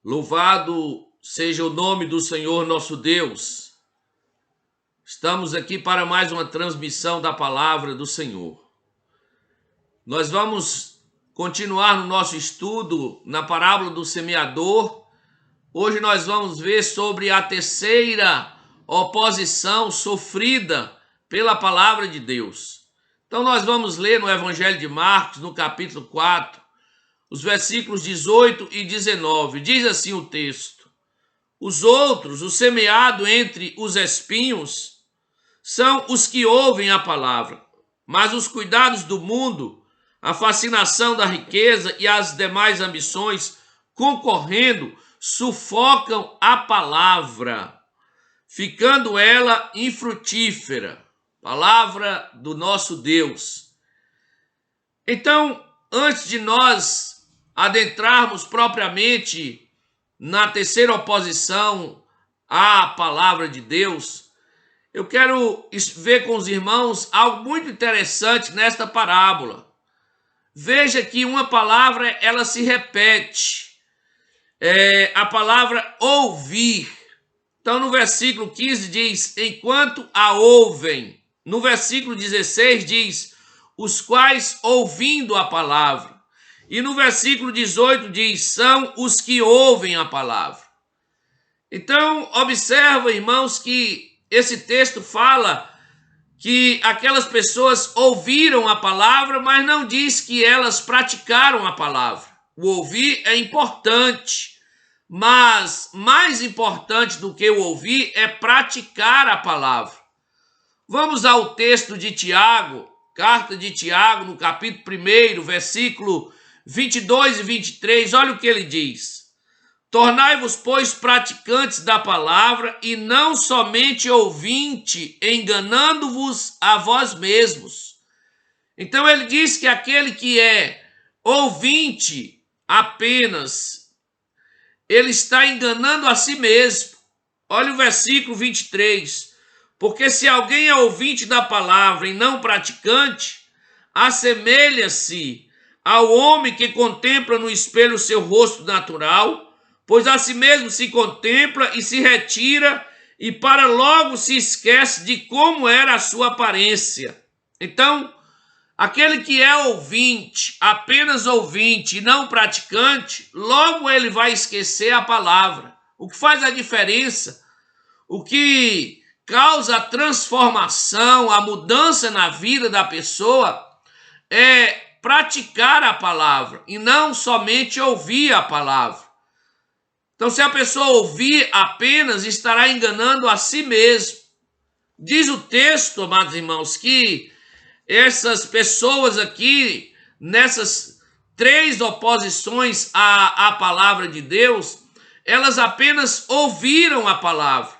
Louvado seja o nome do Senhor nosso Deus. Estamos aqui para mais uma transmissão da palavra do Senhor. Nós vamos continuar no nosso estudo na parábola do semeador. Hoje nós vamos ver sobre a terceira oposição sofrida pela palavra de Deus. Então nós vamos ler no Evangelho de Marcos, no capítulo 4, os versículos 18 e 19. Diz assim o texto: os outros, o semeado entre os espinhos, são os que ouvem a palavra, mas os cuidados do mundo, a fascinação da riqueza e as demais ambições concorrendo, sufocam a palavra, ficando ela infrutífera. Palavra do nosso Deus. Então, antes de nós adentrarmos propriamente na terceira oposição à palavra de Deus, eu quero ver com os irmãos algo muito interessante nesta parábola. Veja que uma palavra, ela se repete. A palavra ouvir. Então, no versículo 15 diz, enquanto a ouvem. No versículo 16 diz, os quais ouvindo a palavra. E no versículo 18 diz, são os que ouvem a palavra. Então, observa, irmãos, que esse texto fala que aquelas pessoas ouviram a palavra, mas não diz que elas praticaram a palavra. O ouvir é importante, mas mais importante do que o ouvir é praticar a palavra. Vamos ao texto de Tiago, carta de Tiago, no capítulo 1, versículo 22 e 23, olha o que ele diz. Tornai-vos, pois, praticantes da palavra e não somente ouvinte, enganando-vos a vós mesmos. Então ele diz que aquele que é ouvinte apenas, ele está enganando a si mesmo. Olha o versículo 23. Porque se alguém é ouvinte da palavra e não praticante, assemelha-se ao homem que contempla no espelho o seu rosto natural, pois a si mesmo se contempla e se retira, e para logo se esquece de como era a sua aparência. Então, aquele que é ouvinte, apenas ouvinte e não praticante, logo ele vai esquecer a palavra. O que faz a diferença, o que causa a transformação, a mudança na vida da pessoa, é praticar a palavra e não somente ouvir a palavra. Então, se a pessoa ouvir apenas, estará enganando a si mesmo. Diz o texto, amados irmãos, que essas pessoas aqui, nessas três oposições à palavra de Deus, elas apenas ouviram a palavra.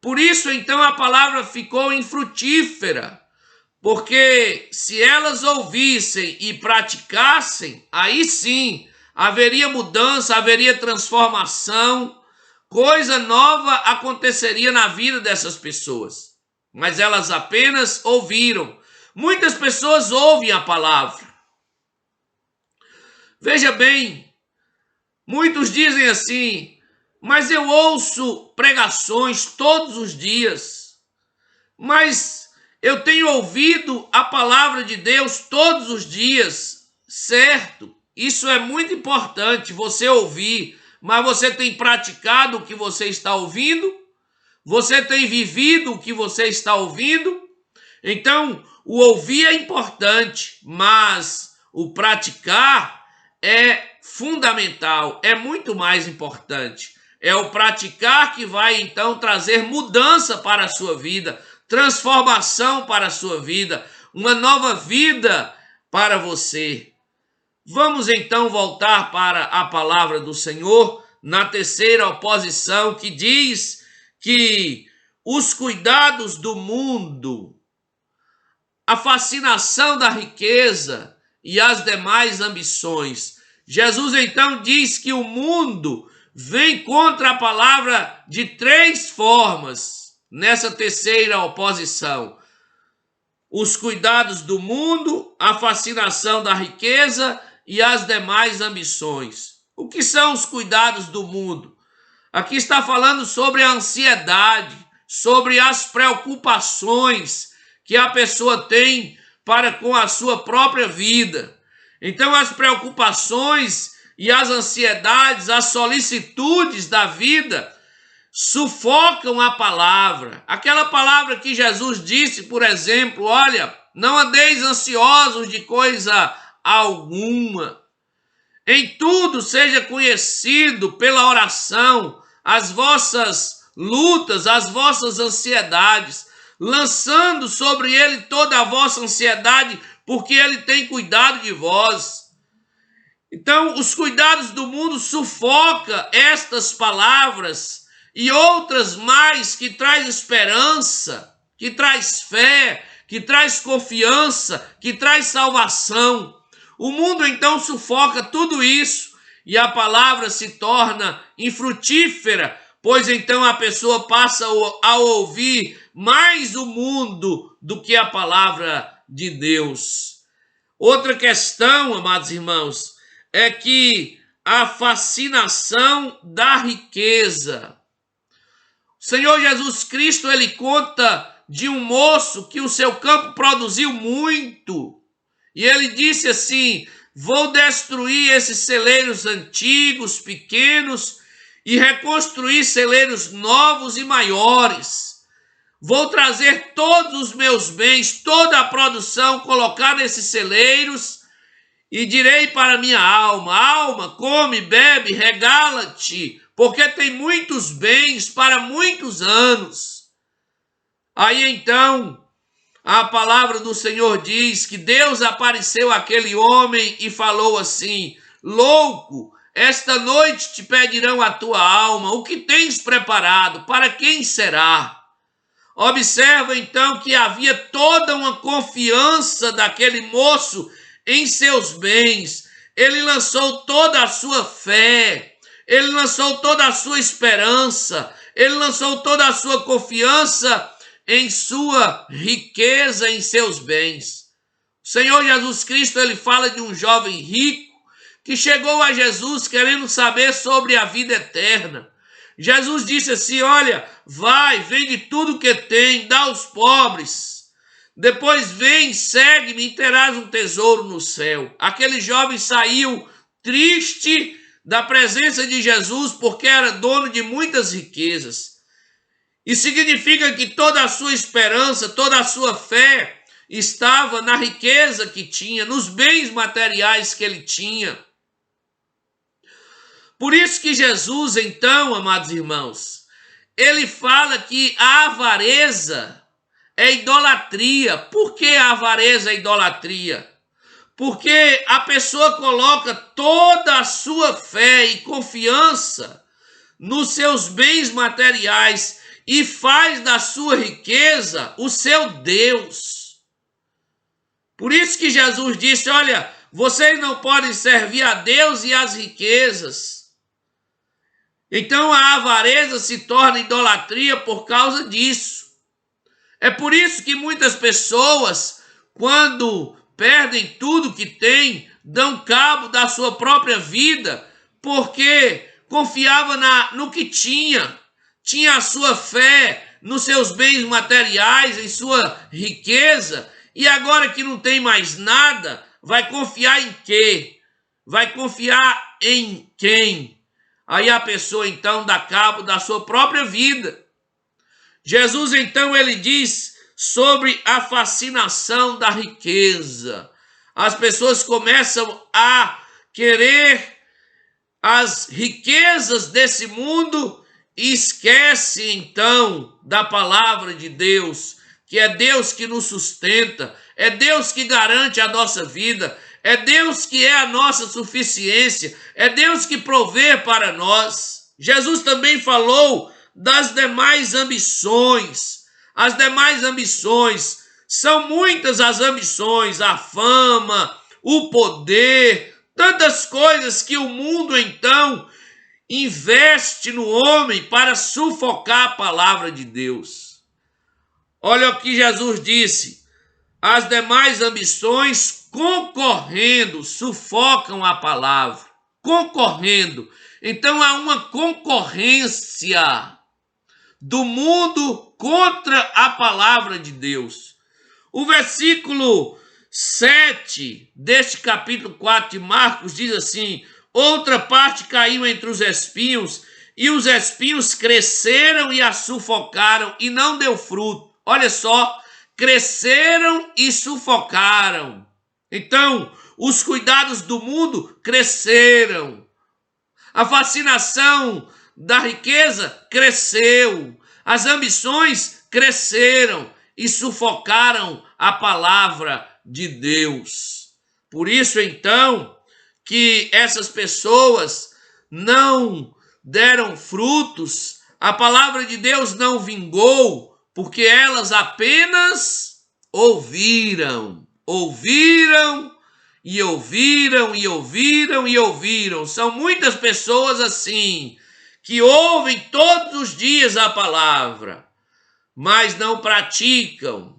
Por isso, então, a palavra ficou infrutífera, porque se elas ouvissem e praticassem, aí sim haveria mudança, haveria transformação, coisa nova aconteceria na vida dessas pessoas. Mas elas apenas ouviram. Muitas pessoas ouvem a palavra. Veja bem, muitos dizem assim, mas eu ouço pregações todos os dias, mas eu tenho ouvido a palavra de Deus todos os dias, certo? Isso é muito importante, você ouvir, mas você tem praticado o que você está ouvindo? Você tem vivido o que você está ouvindo? Então, o ouvir é importante, mas o praticar é fundamental, é muito mais importante. É o praticar que vai, então, trazer mudança para a sua vida, transformação para a sua vida, uma nova vida para você. Vamos, então, voltar para a palavra do Senhor, na terceira oposição, que diz que os cuidados do mundo, a fascinação da riqueza e as demais ambições. Jesus, então, diz que o mundo vem contra a palavra de três formas nessa terceira oposição. Os cuidados do mundo, a fascinação da riqueza e as demais ambições. O que são os cuidados do mundo? Aqui está falando sobre a ansiedade, sobre as preocupações que a pessoa tem para com a sua própria vida. Então, as preocupações e as ansiedades, as solicitudes da vida sufocam a palavra. Aquela palavra que Jesus disse, por exemplo, olha, não andeis ansiosos de coisa alguma. Em tudo seja conhecido pela oração as vossas lutas, as vossas ansiedades, lançando sobre ele toda a vossa ansiedade, porque ele tem cuidado de vós. Então, os cuidados do mundo sufocam estas palavras e outras mais que traz esperança, que traz fé, que traz confiança, que traz salvação. O mundo então sufoca tudo isso e a palavra se torna infrutífera, pois então a pessoa passa a ouvir mais o mundo do que a palavra de Deus. Outra questão, amados irmãos, é que a fascinação da riqueza. O Senhor Jesus Cristo, ele conta de um moço que o seu campo produziu muito. E ele disse assim: vou destruir esses celeiros antigos, pequenos, e reconstruir celeiros novos e maiores. Vou trazer todos os meus bens, toda a produção, colocar nesses celeiros, e direi para minha alma: alma, come, bebe, regala-te, porque tem muitos bens para muitos anos. Aí então, a palavra do Senhor diz que Deus apareceu àquele homem e falou assim: louco, esta noite te pedirão a tua alma, o que tens preparado, para quem será? Observa então que havia toda uma confiança daquele moço em seus bens. Ele lançou toda a sua fé, ele lançou toda a sua esperança, ele lançou toda a sua confiança em sua riqueza, em seus bens. O Senhor Jesus Cristo, ele fala de um jovem rico que chegou a Jesus querendo saber sobre a vida eterna. Jesus disse assim: olha, vai, vende tudo que tem, dá aos pobres. Depois vem, segue-me e terás um tesouro no céu. Aquele jovem saiu triste da presença de Jesus porque era dono de muitas riquezas. E significa que toda a sua esperança, toda a sua fé estava na riqueza que tinha, nos bens materiais que ele tinha. Por isso que Jesus, então, amados irmãos, ele fala que a avareza é idolatria. Por que a avareza é idolatria? Porque a pessoa coloca toda a sua fé e confiança nos seus bens materiais e faz da sua riqueza o seu Deus. Por isso que Jesus disse: olha, vocês não podem servir a Deus e às riquezas. Então a avareza se torna idolatria por causa disso. É por isso que muitas pessoas, quando perdem tudo que têm, dão cabo da sua própria vida, porque confiava no que tinha a sua fé nos seus bens materiais, em sua riqueza, e agora que não tem mais nada, vai confiar em quê? Vai confiar em quem? Aí a pessoa então dá cabo da sua própria vida. Jesus então ele diz sobre a fascinação da riqueza. As pessoas começam a querer as riquezas desse mundo e esquece então da palavra de Deus, que é Deus que nos sustenta, é Deus que garante a nossa vida, é Deus que é a nossa suficiência, é Deus que provê para nós. Jesus também falou das demais ambições. As demais ambições, são muitas as ambições, a fama, o poder, tantas coisas que o mundo então investe no homem para sufocar a palavra de Deus. Olha o que Jesus disse: as demais ambições concorrendo sufocam a palavra. concorrendo. Então há uma concorrência do mundo contra a palavra de Deus. O versículo 7 deste capítulo 4 de Marcos diz assim: outra parte caiu entre os espinhos, e os espinhos cresceram e a sufocaram, e não deu fruto. Olha só, cresceram e sufocaram. Então, os cuidados do mundo cresceram. A fascinação da riqueza cresceu. As ambições cresceram e sufocaram a palavra de Deus. Por isso, então, que essas pessoas não deram frutos, a palavra de Deus não vingou, porque elas apenas ouviram. Ouviram e ouviram e ouviram e ouviram. São muitas pessoas assim, que ouvem todos os dias a palavra, mas não praticam.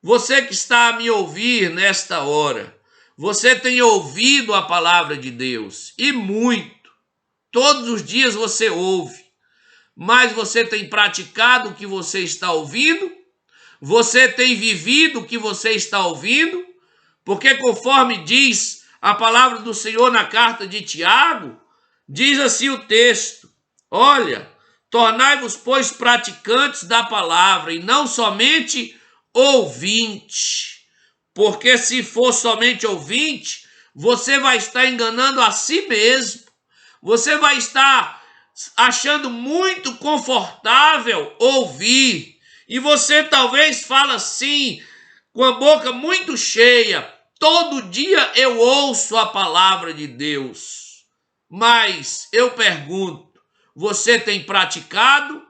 Você que está a me ouvir nesta hora, você tem ouvido a palavra de Deus, e muito. Todos os dias você ouve, mas você tem praticado o que você está ouvindo? Você tem vivido o que você está ouvindo? Porque conforme diz a palavra do Senhor na carta de Tiago, diz assim o texto: olha, tornai-vos, pois, praticantes da palavra, e não somente ouvinte. Porque se for somente ouvinte, você vai estar enganando a si mesmo. Você vai estar achando muito confortável ouvir. E você talvez fala assim, com a boca muito cheia: todo dia eu ouço a palavra de Deus. Mas eu pergunto, você tem praticado?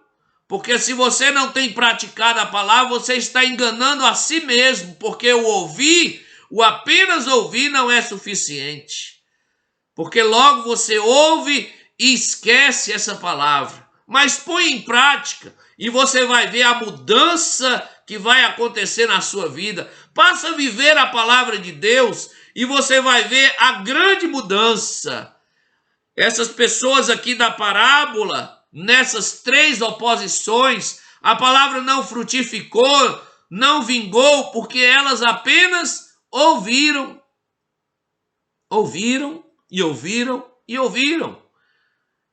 Porque se você não tem praticado a palavra, você está enganando a si mesmo, porque o ouvir, o apenas ouvir não é suficiente. Porque logo você ouve e esquece essa palavra. Mas põe em prática e você vai ver a mudança que vai acontecer na sua vida. Passa a viver a palavra de Deus e você vai ver a grande mudança. Essas pessoas aqui da parábola, nessas três oposições, a palavra não frutificou, não vingou, porque elas apenas ouviram. Ouviram e ouviram e ouviram.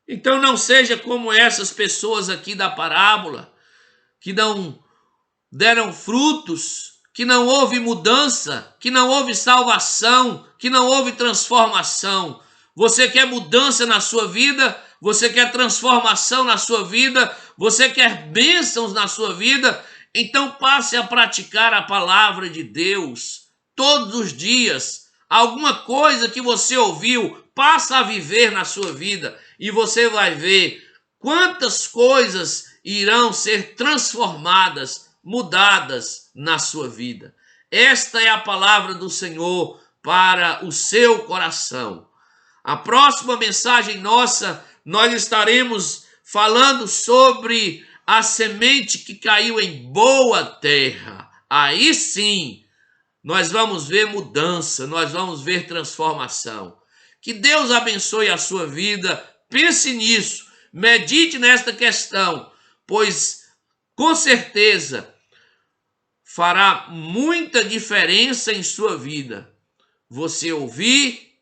Então não seja como essas pessoas aqui da parábola, que não deram frutos, que não houve mudança, que não houve salvação, que não houve transformação. Você quer mudança na sua vida? Você quer transformação na sua vida? Você quer bênçãos na sua vida? Então passe a praticar a palavra de Deus todos os dias. Alguma coisa que você ouviu, passa a viver na sua vida e você vai ver quantas coisas irão ser transformadas, mudadas na sua vida. Esta é a palavra do Senhor para o seu coração. A próxima mensagem nossa, nós estaremos falando sobre a semente que caiu em boa terra. Aí sim, nós vamos ver mudança, nós vamos ver transformação. Que Deus abençoe a sua vida. Pense nisso, medite nesta questão, pois com certeza fará muita diferença em sua vida você ouvir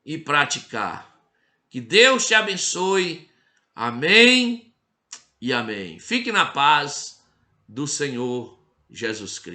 e praticar. Que Deus te abençoe. Amém e amém. Fique na paz do Senhor Jesus Cristo.